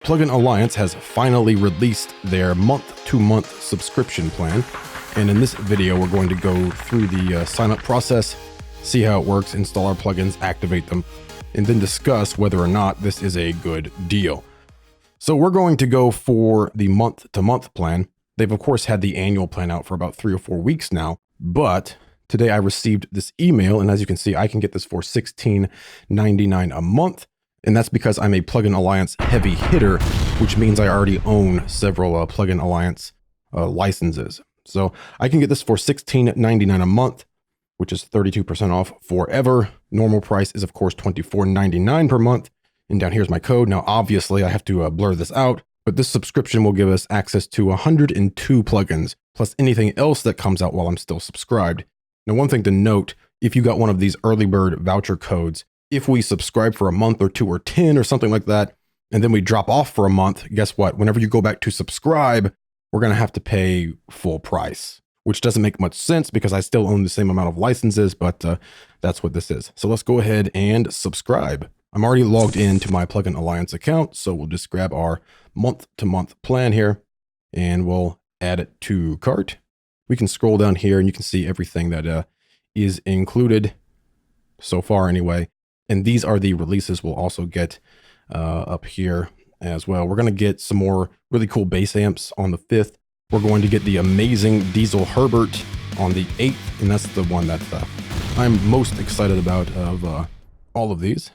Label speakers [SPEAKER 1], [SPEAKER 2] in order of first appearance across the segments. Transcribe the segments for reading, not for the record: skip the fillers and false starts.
[SPEAKER 1] Plugin Alliance has finally released their month-to-month subscription plan. And in this video, we're going to go through the sign-up process, see how it works, install our plugins, activate them, and then discuss whether or not this is a good deal. So we're going to go for the month-to-month plan. They've, of course, had the annual plan out for about 3 or 4 weeks now, but today I received this email, and as you can see, I can get this for $16.99 a month. And that's because I'm a Plugin Alliance heavy hitter, which means I already own several Plugin Alliance licenses. So I can get this for $16.99 a month, which is 32% off forever. Normal price is, of course, $24.99 per month. And down here's my code. Now, obviously, I have to blur this out, but this subscription will give us access to 102 plugins, plus anything else that comes out while I'm still subscribed. Now, one thing to note, if you got one of these early bird voucher codes, if we subscribe for a month or 2 or 10 or something like that, and then we drop off for a month, guess what? Whenever you go back to subscribe, we're going to have to pay full price, which doesn't make much sense because I still own the same amount of licenses, but that's what this is. So let's go ahead and subscribe. I'm already logged into my Plugin Alliance account, so we'll just grab our month-to-month plan here, and we'll add it to cart. We can scroll down here, and you can see everything that is included so far anyway. And these are the releases we'll also get up here as well. We're going to get some more really cool bass amps on the 5th. We're going to get the amazing Diesel Herbert on the 8th, and that's the one that I'm most excited about of all of these.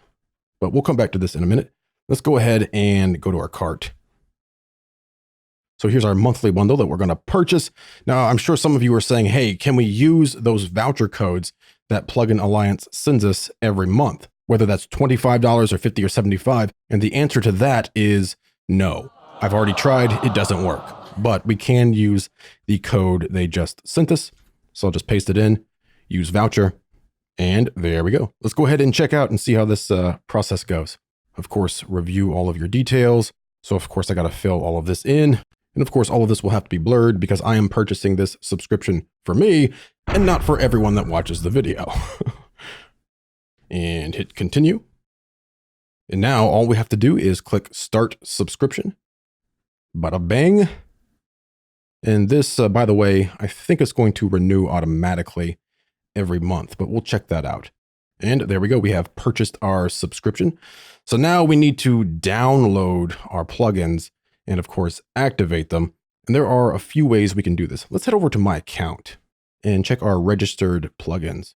[SPEAKER 1] But we'll come back to this in a minute. Let's go ahead and go to our cart. So here's our monthly bundle that we're going to purchase. Now, I'm sure some of you are saying, hey, can we use those voucher codes that Plugin Alliance sends us every month, whether that's $25 or $50 or $75? And the answer to that is no. I've already tried. It doesn't work. But we can use the code they just sent us. So I'll just paste it in, use voucher, and there we go. Let's go ahead and check out and see how this process goes. Of course, review all of your details. So of course, I got to fill all of this in. And of course, all of this will have to be blurred because I am purchasing this subscription for me and not for everyone that watches the video. And hit continue. And now all we have to do is click start subscription. Bada bang. And this, by the way, I think it's going to renew automatically every month, but we'll check that out. And there we go. We have purchased our subscription. So now we need to download our plugins and of course activate them. And there are a few ways we can do this. Let's head over to my account and check our registered plugins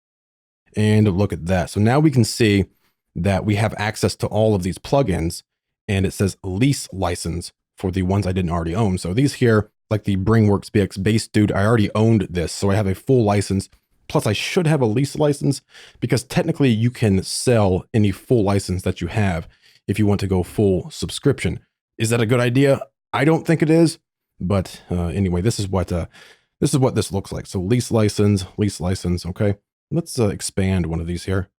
[SPEAKER 1] and look at that. So now we can see that we have access to all of these plugins, and it says lease license for the ones I didn't already own. So these here, like the Bringworks BX Bass Dude, I already owned this. So I have a full license. Plus, I should have a lease license because technically you can sell any full license that you have if you want to go full subscription. Is that a good idea? I don't think it is. But anyway, this is what this looks like. So lease license. Okay, let's expand one of these here.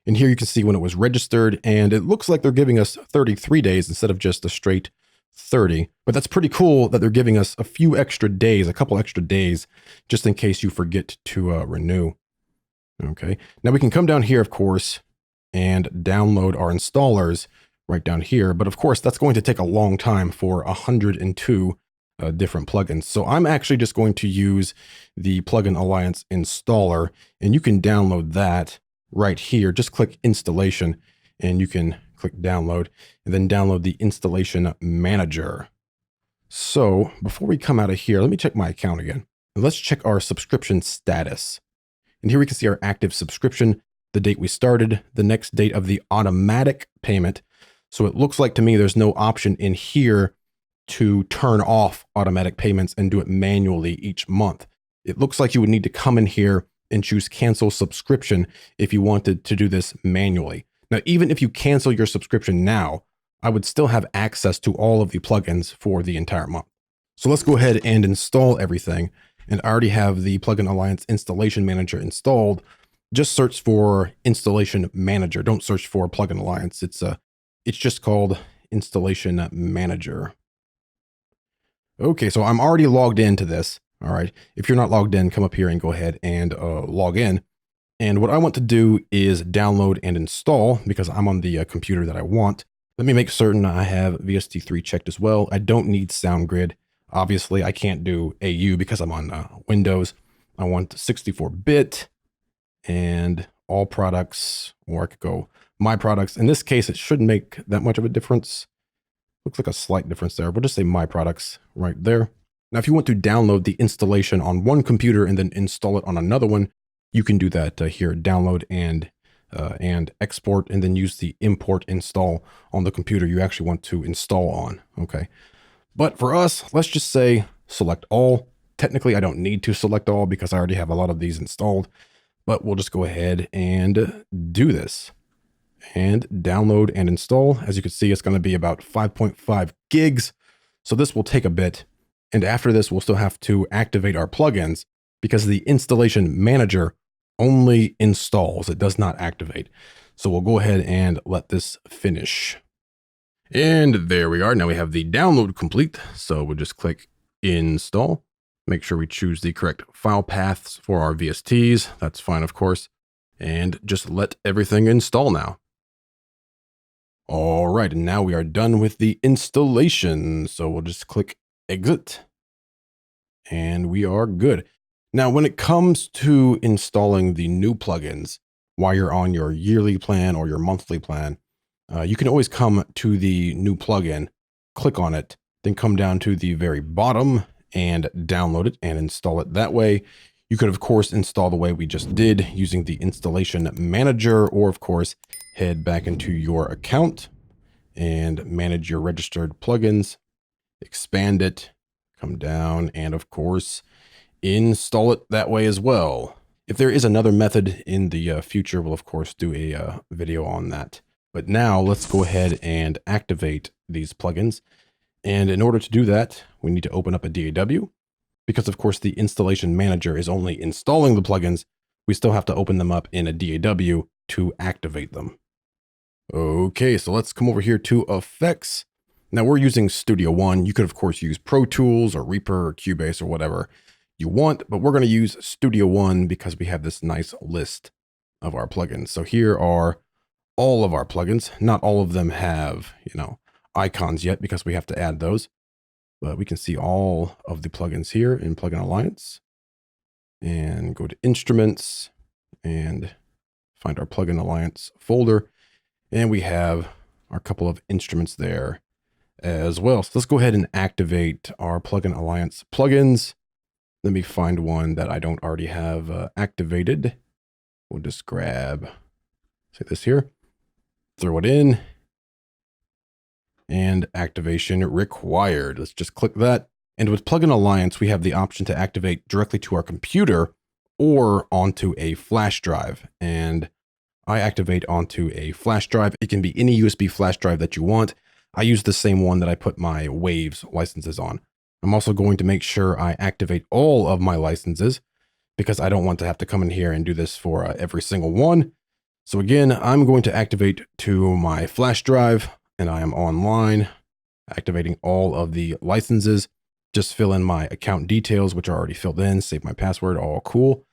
[SPEAKER 1] And here you can see when it was registered, and it looks like they're giving us 33 days instead of just a straight 30, but that's pretty cool that they're giving us a few extra days, a couple extra days, just in case you forget to renew. Okay, now we can come down here, of course, and download our installers right down here. But of course, that's going to take a long time for 102 different plugins. So I'm actually just going to use the Plugin Alliance installer, and you can download that right here. Just click installation, and you can click download, and then download the installation manager. So before we come out of here, let me check my account again. And let's check our subscription status. And here we can see our active subscription, the date we started, the next date of the automatic payment. So it looks like to me there's no option in here to turn off automatic payments and do it manually each month. It looks like you would need to come in here and choose cancel subscription if you wanted to do this manually. Now, even if you cancel your subscription now, I would still have access to all of the plugins for the entire month. So let's go ahead and install everything. And I already have the Plugin Alliance installation manager installed. Just search for installation manager. Don't search for Plugin Alliance. It's just called installation manager. Okay, so I'm already logged into this. All right. If you're not logged in, come up here and go ahead and log in. And what I want to do is download and install, because I'm on the computer that I want. Let me make certain I have VST3 checked as well. I don't need SoundGrid. Obviously, I can't do AU because I'm on Windows. I want 64-bit and all products, or I could go my products. In this case, it shouldn't make that much of a difference. Looks like a slight difference there. We'll just say my products right there. Now, if you want to download the installation on one computer and then install it on another one, you can do that here, download and export, and then use the import install on the computer you actually want to install on. Okay. But for us, let's just say select all. Technically, I don't need to select all because I already have a lot of these installed, but we'll just go ahead and do this and download and install. As you can see, it's going to be about 5.5 gigs. So this will take a bit. And after this, we'll still have to activate our plugins because the installation manager only installs. It does not activate. So we'll go ahead and let this finish. And there we are. Now we have the download complete. So we'll just click install. Make sure we choose the correct file paths for our VSTs. That's fine, of course. And just let everything install now. All right, and now we are done with the installation. So we'll just click exit. And we are good. Now, when it comes to installing the new plugins, while you're on your yearly plan or your monthly plan, you can always come to the new plugin, click on it, then come down to the very bottom and download it and install it that way. You could, of course, install the way we just did using the installation manager, or of course, head back into your account and manage your registered plugins, expand it, come down, and of course, install it that way as well. If there is another method in the future, we'll of course do a video on that. But now let's go ahead and activate these plugins. And in order to do that, we need to open up a DAW. Because of course the installation manager is only installing the plugins, we still have to open them up in a DAW to activate them. Okay, so let's come over here to Effects. Now we're using Studio One. You could of course use Pro Tools or Reaper or Cubase or whatever you want, but we're going to use Studio One because we have this nice list of our plugins. So here are all of our plugins. Not all of them have, icons yet because we have to add those, but we can see all of the plugins here in Plugin Alliance and go to Instruments and find our Plugin Alliance folder. And we have our couple of instruments there as well. So let's go ahead and activate our Plugin Alliance plugins. Let me find one that I don't already have activated. We'll just grab, say this here, throw it in, and activation required. Let's just click that. And with Plugin Alliance, we have the option to activate directly to our computer or onto a flash drive. And I activate onto a flash drive. It can be any USB flash drive that you want. I use the same one that I put my Waves licenses on. I'm also going to make sure I activate all of my licenses because I don't want to have to come in here and do this for every single one. So again, I'm going to activate to my flash drive and I am online, activating all of the licenses. Just fill in my account details, which are already filled in, save my password, all cool.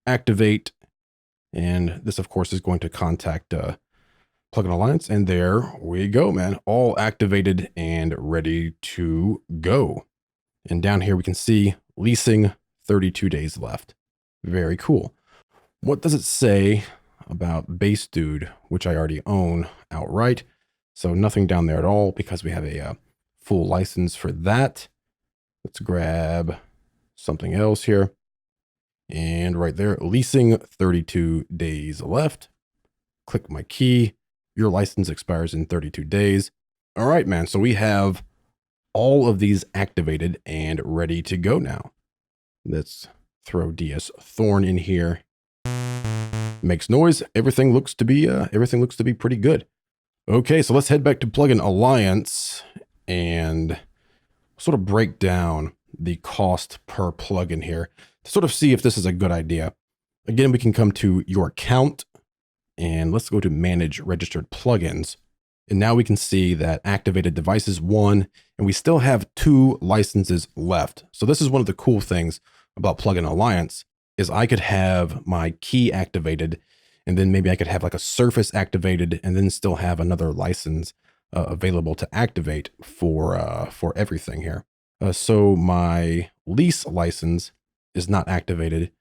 [SPEAKER 1] Activate. And this, of course, is going to contact Plugin Alliance. And there we go, man. All activated and ready to go. And down here, we can see leasing 32 days left. Very cool. What does it say about Bass Dude, which I already own outright? So nothing down there at all because we have a full license for that. Let's grab something else here. And right there, leasing 32 days left. Click my key. Your license expires in 32 days. All right, man. So we have all of these activated and ready to go now. Let's throw DS Thorn in here. Makes noise. Everything looks to be pretty good. Okay, so let's head back to Plugin Alliance and sort of break down the cost per plugin here to sort of see if this is a good idea. Again, we can come to your account and let's go to Manage Registered Plugins. And now we can see that activated devices 1, and we still have 2 licenses left. So this is one of the cool things about Plugin Alliance is I could have my key activated, and then maybe I could have like a surface activated and then still have another license available to activate for everything here. So my lease license is not activated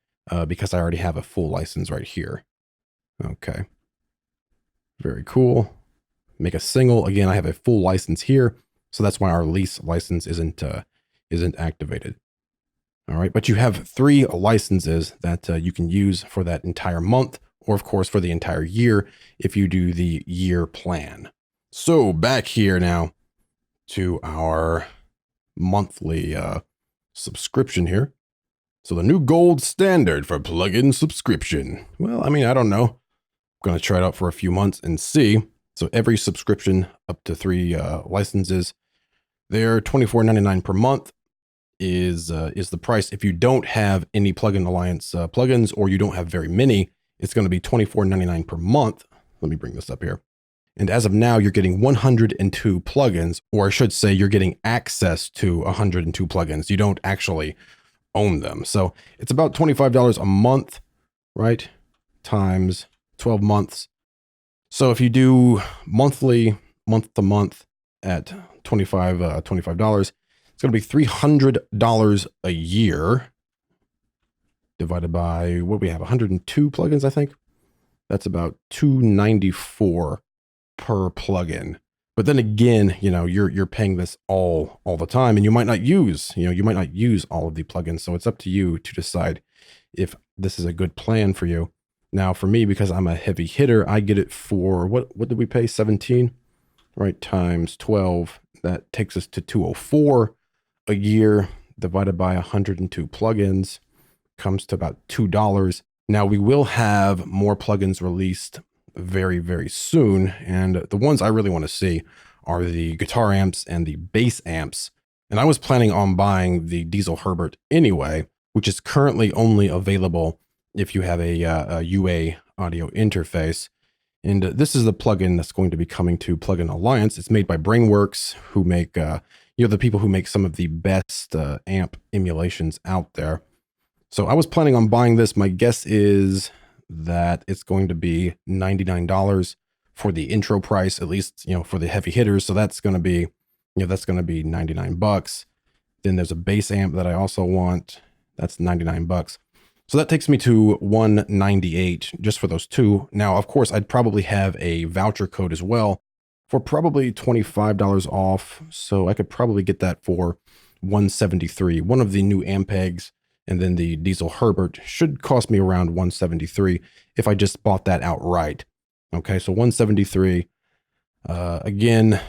[SPEAKER 1] because I already have a full license right here. Okay. Very cool. Make a single. Again, I have a full license here, so that's why our lease license isn't activated. All right, but you have 3 licenses that you can use for that entire month, or of course for the entire year if you do the year plan. So back here now to our monthly subscription here. So the new gold standard for plugin subscription. Well, I mean, I don't know. I'm going to try it out for a few months and see. So every subscription up to 3 licenses, they're $24.99 per month is the price. If you don't have any Plugin Alliance plugins, or you don't have very many, it's going to be $24.99 per month. Let me bring this up here. And as of now, you're getting 102 plugins, or I should say you're getting access to 102 plugins. You don't actually own them. So it's about $25 a month, right? Times 12 months. So if you do monthly, month to month at $25, it's going to be $300 a year divided by what we have, 102 plugins, I think. That's about $294 per plugin. But then again, you know, you're paying this all the time, and you might not use all of the plugins. So it's up to you to decide if this is a good plan for you. Now, for me, because I'm a heavy hitter, I get it for what did we pay? 17, right? Times 12. That takes us to 204 a year divided by 102 plugins comes to about $2. Now we will have more plugins released very, very soon. And the ones I really want to see are the guitar amps and the bass amps. And I was planning on buying the Diesel Herbert anyway, which is currently only available if you have a UA audio interface. And this is the plugin that's going to be coming to Plugin Alliance. It's made by Brainworks, who make, the people who make some of the best amp emulations out there. So I was planning on buying this. My guess is that it's going to be $99 for the intro price, at least, for the heavy hitters. So that's going to be, that's going to be $99. Then there's a bass amp that I also want. That's $99. So that takes me to $198 just for those 2. Now, of course, I'd probably have a voucher code as well for probably $25 off. So I could probably get that for $173. One of the new Ampegs and then the Diesel Herbert should cost me around $173 if I just bought that outright. Okay, so $173. Again,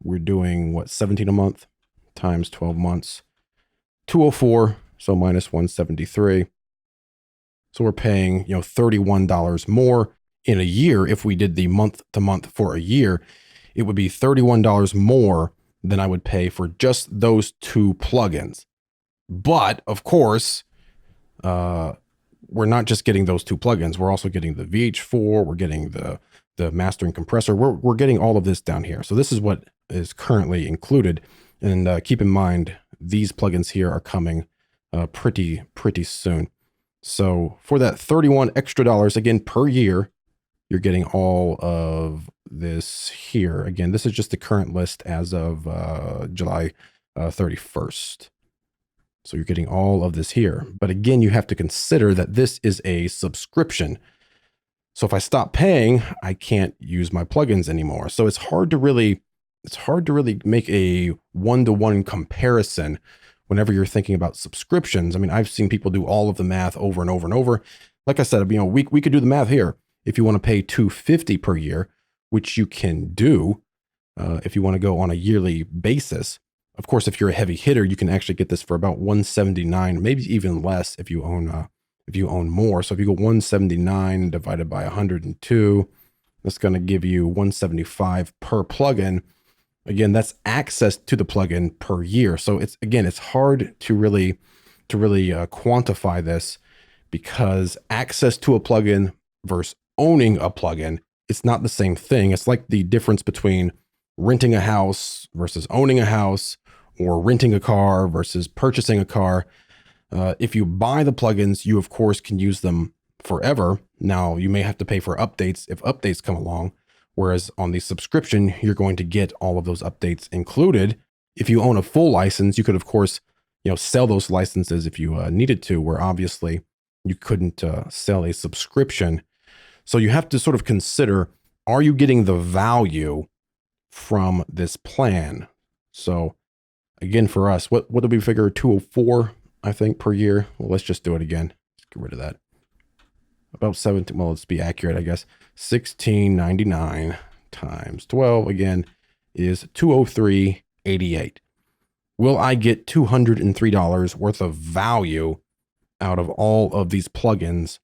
[SPEAKER 1] we're doing what, 17 a month times 12 months, 204. So minus 173. So we're paying, $31 more in a year. If we did the month to month for a year, it would be $31 more than I would pay for just those 2 plugins. But of course, we're not just getting those 2 plugins. We're also getting the VH4. We're getting the mastering compressor. We're getting all of this down here. So this is what is currently included. And keep in mind, these plugins here are coming pretty soon. So for that $31 extra, again, per year, you're getting all of this here. Again, this is just the current list as of July 31st. So you're getting all of this here. But again, you have to consider that this is a subscription. So if I stop paying, I can't use my plugins anymore. So it's hard to really make a one-to-one comparison whenever you're thinking about subscriptions. I mean, I've seen people do all of the math over and over and over. Like I said, we could do the math here. If you want to pay $250 per year, which you can do if you want to go on a yearly basis. Of course, if you're a heavy hitter, you can actually get this for about $179, maybe even less if you own more. So if you go $179 divided by 102, that's going to give you $175 per plugin. Again, that's access to the plugin per year. So it's hard to really quantify this, because access to a plugin versus owning a plugin, it's not the same thing. It's like the difference between renting a house versus owning a house, or renting a car versus purchasing a car. If you buy the plugins, you of course can use them forever. Now you may have to pay for updates if updates come along, Whereas on the subscription, you're going to get all of those updates included. If you own a full license, you could, of course, sell those licenses if you needed to, where obviously you couldn't sell a subscription. So you have to sort of consider, are you getting the value from this plan? So again, for us, what did we figure? 204, I think, per year. Well, let's just do it again. Let's get rid of that. About 17, well, let's be accurate, I guess. 1699 times 12 again is 203.88. Will I get $203 worth of value out of all of these plugins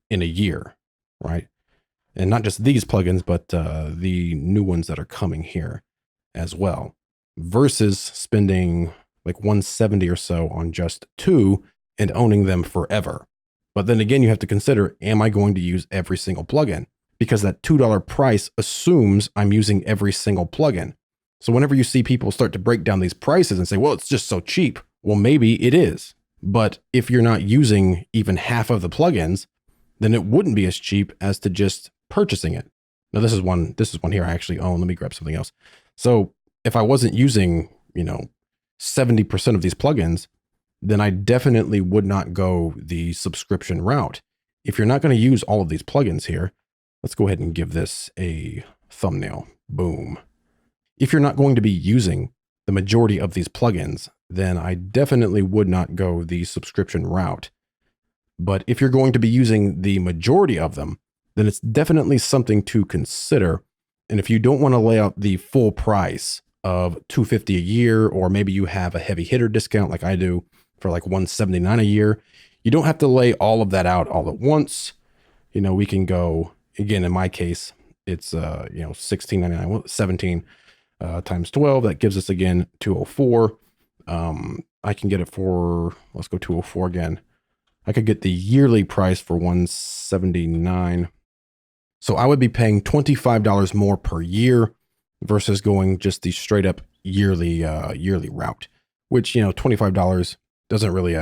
[SPEAKER 1] in a year, right? And not just these plugins, but the new ones that are coming here as well, versus spending like $170 or so on just 2 and owning them forever. But then again, you have to consider, am I going to use every single plugin? Because that $2 price assumes I'm using every single plugin. So whenever you see people start to break down these prices and say, well, it's just so cheap. Well, maybe it is. But if you're not using even half of the plugins, then it wouldn't be as cheap as to just purchasing it. Now, this is one here I actually own. Let me grab something else. So if I wasn't using, 70% of these plugins, then I definitely would not go the subscription route. If you're not going to use all of these plugins here, let's go ahead and give this a thumbnail. Boom. If you're not going to be using the majority of these plugins, then I definitely would not go the subscription route. But if you're going to be using the majority of them, then it's definitely something to consider. And if you don't want to lay out the full price of $250 a year, or maybe you have a heavy hitter discount like I do for like $179 a year, you don't have to lay all of that out all at once. We can go, again, in my case, it's $16.99, 17 times 12. That gives us again 204. I can get it for, let's go 204 again. I could get the yearly price for $179. So I would be paying $25 more per year versus going just the straight up yearly route, which, $25 doesn't really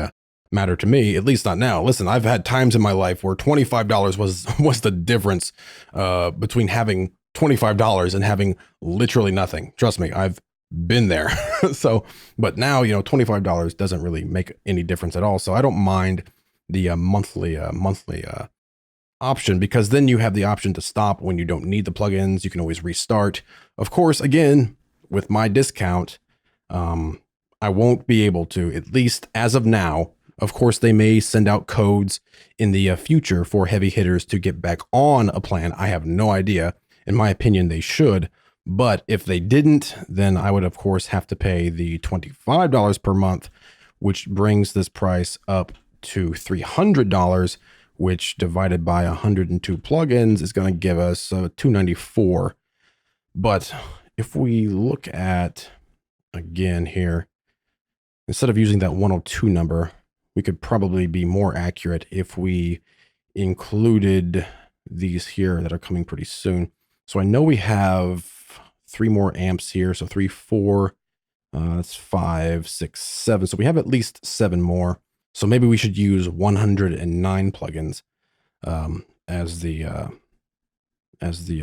[SPEAKER 1] matter to me, at least not now. Listen, I've had times in my life where $25 was the difference between having $25 and having literally nothing. Trust me, I've been there. So, but now, $25 doesn't really make any difference at all. So I don't mind the monthly option, because then you have the option to stop when you don't need the plugins. You can always restart. Of course, again, with my discount, I won't be able to, at least as of now. Of course, they may send out codes in the future for heavy hitters to get back on a plan. I have no idea. In my opinion, they should. But if they didn't, then I would, of course, have to pay the $25 per month, which brings this price up to $300, which divided by 102 plugins is going to give us $294. But if we look at, again here, instead of using that 102 number, we could probably be more accurate if we included these here that are coming pretty soon. So I know we have 3 more amps here. So 3, 4, that's 5, 6, 7. So we have at least 7 more. So maybe we should use 109 plugins as the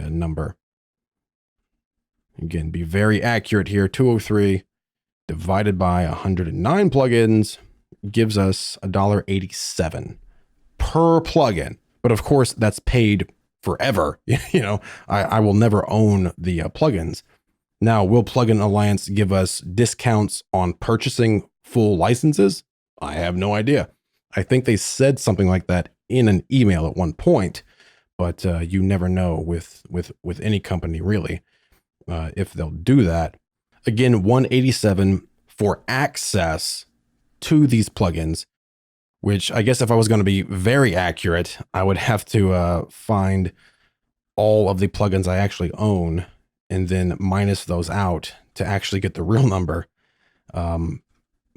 [SPEAKER 1] number. Again, be very accurate here. 203 divided by 109 plugins gives us $1.87 per plugin. But of course, that's paid forever. I will never own the plugins. Now, will Plugin Alliance give us discounts on purchasing full licenses? I have no idea. I think they said something like that in an email at one point, but you never know with any company really if they'll do that. Again, $187 for access to these plugins, which I guess if I was going to be very accurate, I would have to find all of the plugins I actually own and then minus those out to actually get the real number,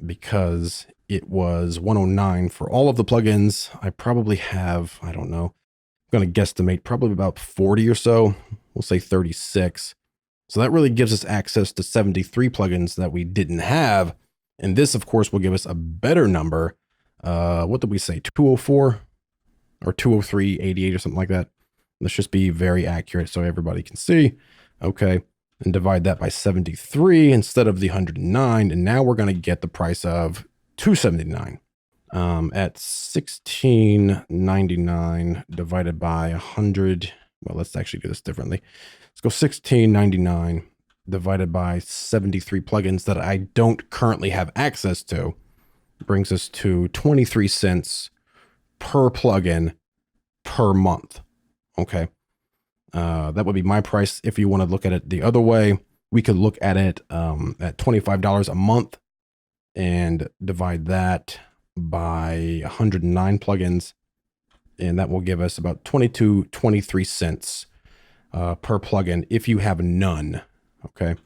[SPEAKER 1] because it was 109 for all of the plugins. I probably have, I don't know, I'm going to guesstimate probably about 40 or so. We'll say 36. So that really gives us access to 73 plugins that we didn't have. And this, of course, will give us a better number. What did we say? 204 or 203.88 or something like that. Let's just be very accurate so everybody can see. Okay. And divide that by 73 instead of the 109. And now we're going to get the price of $279 at $16.99 divided by 100. Well, let's actually do this differently. Let's go $16.99 divided by 73 plugins that I don't currently have access to. Brings us to 23 cents per plugin per month. Okay. That would be my price. If you want to look at it the other way, we could look at it at $25 a month and divide that by 109 plugins. And that will give us about 23 cents per plugin if you have none. Okay.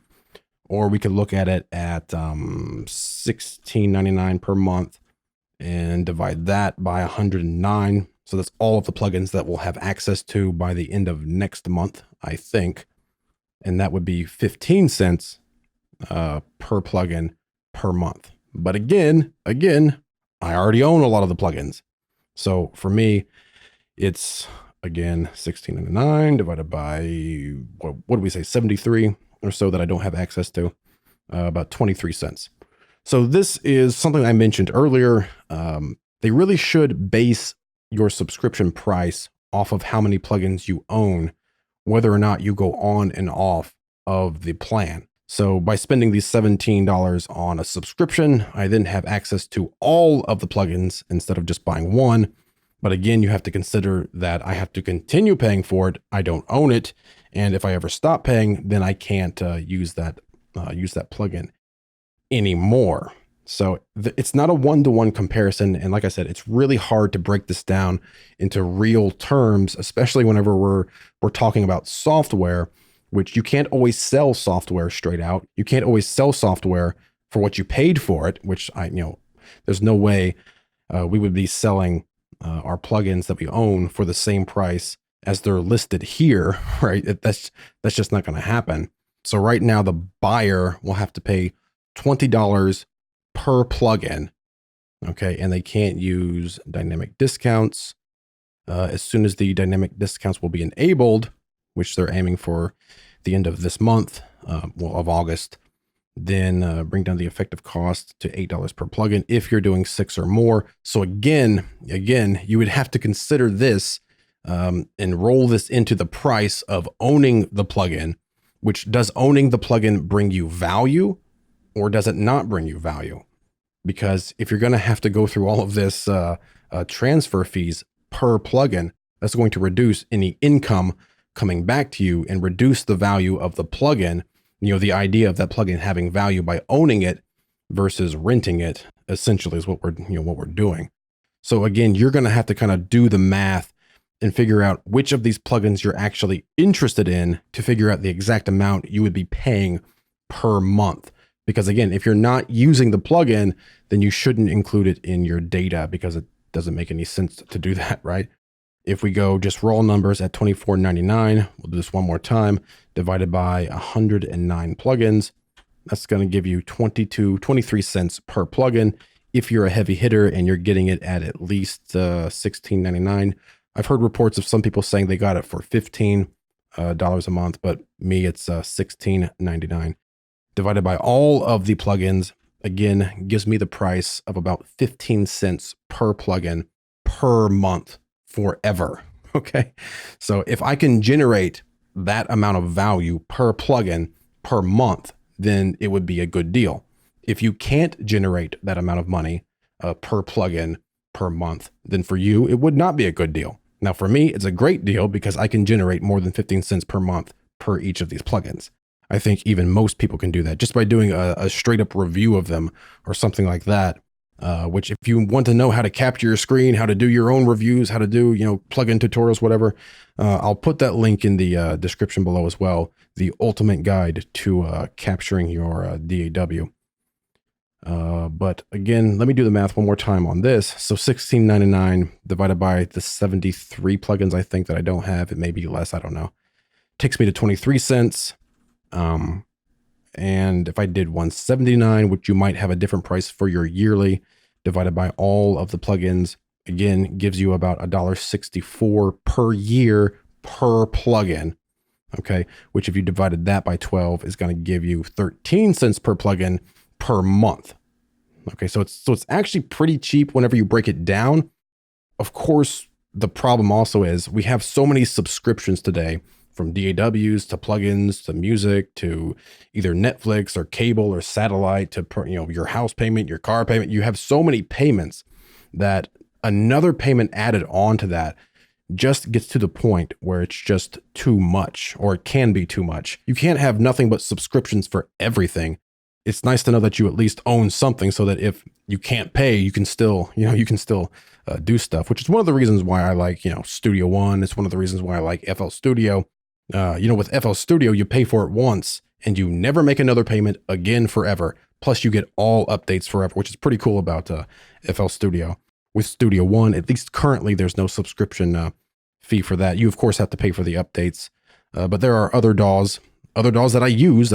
[SPEAKER 1] Or we could look at it at $16.99 per month and divide that by 109. So that's all of the plugins that we'll have access to by the end of next month, I think. And that would be 15 cents per plugin per month. But again, I already own a lot of the plugins. So for me, it's again $16.99 divided by, what do we say, 73 or so that I don't have access to, about 23 cents. So this is something I mentioned earlier. They really should base your subscription price off of how many plugins you own, whether or not you go on and off of the plan. So by spending these $17 on a subscription, I then have access to all of the plugins instead of just buying one. But again, you have to consider that I have to continue paying for it. I don't own it. And if I ever stop paying, then I can't use that plugin anymore. So it's not a one-to-one comparison. And like I said, it's really hard to break this down into real terms, especially whenever we're talking about software, which you can't always sell software straight out. You can't always sell software for what you paid for it, which there's no way we would be selling our plugins that we own for the same price as they're listed here, right? That's just not going to happen. So right now the buyer will have to pay $20 per plugin. Okay. And they can't use dynamic discounts. As soon as the dynamic discounts will be enabled, which they're aiming for the end of this month, of August, then bring down the effective cost to $8 per plugin if you're doing 6 or more. So again, you would have to consider this and roll this into the price of owning the plugin, which does owning the plugin bring you value or does it not bring you value? Because if you're going to have to go through all of this transfer fees per plugin, that's going to reduce any income coming back to you and reduce the value of the plugin. The idea of that plugin having value by owning it versus renting it essentially is what we're doing. So again, you're going to have to kind of do the math and figure out which of these plugins you're actually interested in to figure out the exact amount you would be paying per month. Because again, if you're not using the plugin, then you shouldn't include it in your data because it doesn't make any sense to do that, right? If we go just raw numbers at $24.99, we'll do this one more time, divided by 109 plugins, that's going to give you 23 cents per plugin. If you're a heavy hitter and you're getting it at least $16.99, I've heard reports of some people saying they got it for $15 a month, but me, it's $16.99. Divided by all of the plugins, again, gives me the price of about 15 cents per plugin per month forever. Okay. So if I can generate that amount of value per plugin per month, then it would be a good deal. If you can't generate that amount of money per plugin per month, then for you, it would not be a good deal. Now, for me, it's a great deal because I can generate more than 15 cents per month per each of these plugins. I think even most people can do that just by doing a straight up review of them or something like that. Which if you want to know how to capture your screen, how to do your own reviews, how to do, plugin tutorials, whatever, I'll put that link in the description below as well. The ultimate guide to capturing your DAW. But again, let me do the math one more time on this. So $16.99 divided by the 73 plugins I think that I don't have, it may be less, I don't know, takes me to 23 cents. And if I did $179, which you might have a different price for your yearly, divided by all of the plugins, again, gives you about $1.64 per year per plugin. Okay, which if you divided that by 12 is going to give you 13 cents per plugin per month. Okay, so it's actually pretty cheap whenever you break it down. Of course, the problem also is we have so many subscriptions today, from DAWs to plugins to music to either Netflix or cable or satellite to your house payment, your car payment. You have so many payments that another payment added on to that just gets to the point where it's just too much, or it can be too much. You can't have nothing but subscriptions for everything. It's nice to know that you at least own something, so that if you can't pay, you can still do stuff, which is one of the reasons why I like, Studio One. It's one of the reasons why I like FL Studio. With FL Studio, you pay for it once and you never make another payment again forever. Plus you get all updates forever, which is pretty cool about FL Studio. With Studio One, at least currently, there's no subscription fee for that. You of course have to pay for the updates, but there are other DAWs that I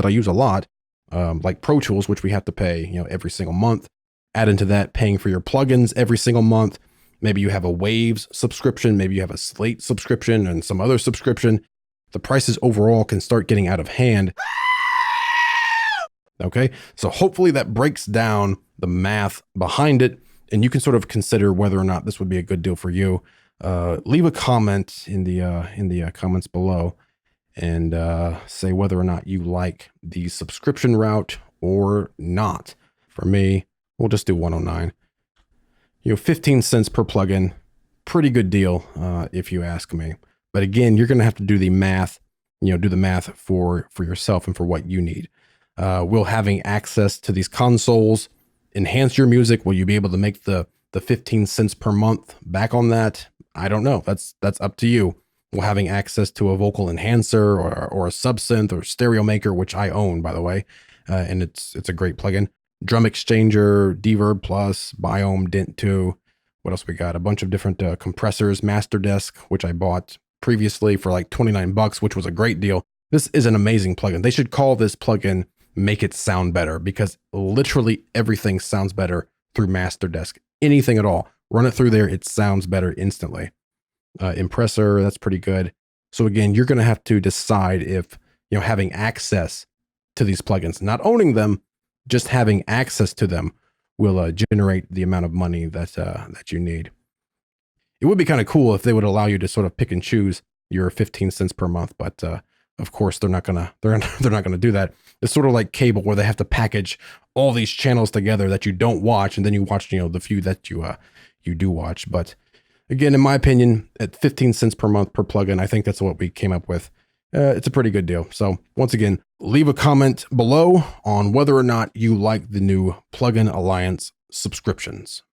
[SPEAKER 1] use a lot, like Pro Tools, which we have to pay, every single month. Add into that paying for your plugins every single month. Maybe you have a Waves subscription, maybe you have a Slate subscription and some other subscription. The prices overall can start getting out of hand. Okay, so hopefully that breaks down the math behind it, and you can sort of consider whether or not this would be a good deal for you. Leave a comment in the comments below and say whether or not you like the subscription route or not. For me, we'll just do 109. 15 cents per plugin, pretty good deal if you ask me. But again, you're going to have to do the math, do the math for yourself and for what you need. Will having access to these consoles enhance your music? Will you be able to make the 15 cents per month back on that? I don't know. That's up to you. Will having access to a vocal enhancer or a subsynth or stereo maker, which I own, by the way, and it's a great plugin. Drum Exchanger, Deverb Plus, Biome, Dent 2. What else we got? A bunch of different compressors, Master Desk, which I bought previously for like 29 bucks, which was a great deal. This is an amazing plugin. They should call this plugin Make It Sound Better, because literally everything sounds better through Master Desk. Anything at all. Run it through there, it sounds better instantly. Impressor, that's pretty good. So again, you're going to have to decide if, having access to these plugins, not owning them, just having access to them will generate the amount of money that you need. It would be kind of cool if they would allow you to sort of pick and choose your 15 cents per month, but of course they're not gonna do that. It's sort of like cable, where they have to package all these channels together that you don't watch, and then you watch the few that you do watch. But again, in my opinion, at 15 cents per month per plugin, I think that's what we came up with. It's a pretty good deal. So once again, leave a comment below on whether or not you like the new Plugin Alliance subscriptions.